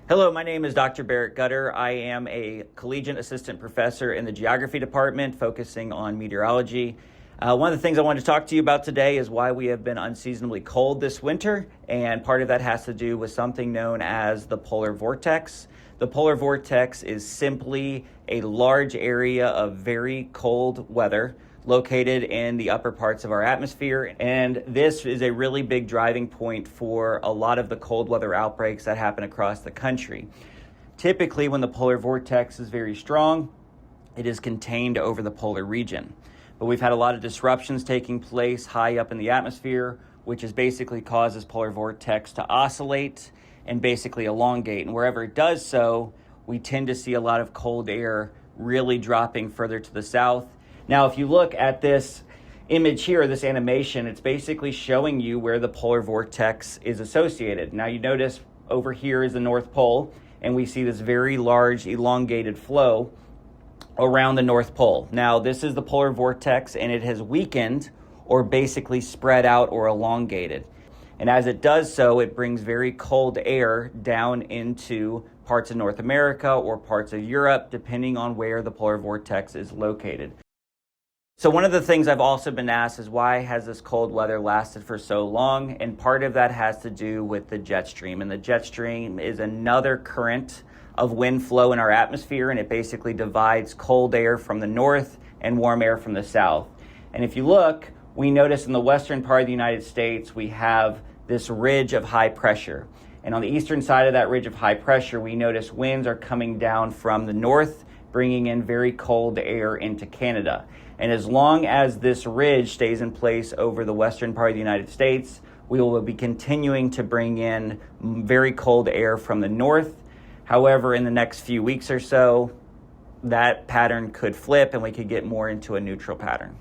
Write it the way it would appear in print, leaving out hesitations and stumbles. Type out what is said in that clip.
Hello, my name is Dr. Barrett. I am a Collegiate assistant professor in the geography department focusing on meteorology. One of the things I wanted to talk to you about today is why we have been unseasonably cold this winter, and part of that has to do with something known as the polar vortex. The polar vortex is simply a large area of very cold weather located in the upper parts of our atmosphere, and this is a really big driving point for a lot of the cold weather outbreaks that happen across the country. Typically, when the polar vortex is very strong, it is contained over the polar region. But we've had a lot of disruptions taking place high up in the atmosphere, which has basically caused this polar vortex to oscillate and basically elongate. And wherever it does so, we tend to see a lot of cold air really dropping further to the south. Now, if you look at this image here, this animation, it's basically showing you where the polar vortex is associated. Now, you notice over here is the North Pole, and we see this very large elongated flow around the North Pole. Now, this is the polar vortex, and it has weakened or basically spread out or elongated. And as it does so, it brings very cold air down into parts of North America or parts of Europe, depending on where the polar vortex is located. So one of the things I've also been asked is why has this cold weather lasted for so long? And part of that has to do with the jet stream. And the jet stream is another current of wind flow in our atmosphere, and it basically divides cold air from the north and warm air from the south. And if you look, we notice in the western part of the United States, we have this ridge of high pressure. And on the eastern side of that ridge of high pressure, we notice winds are coming down from the north, bringing in very cold air into Canada. And as long as this ridge stays in place over the western part of the United States, we will be continuing to bring in very cold air from the north. However, in the next few weeks or so, that pattern could flip and we could get more into a neutral pattern.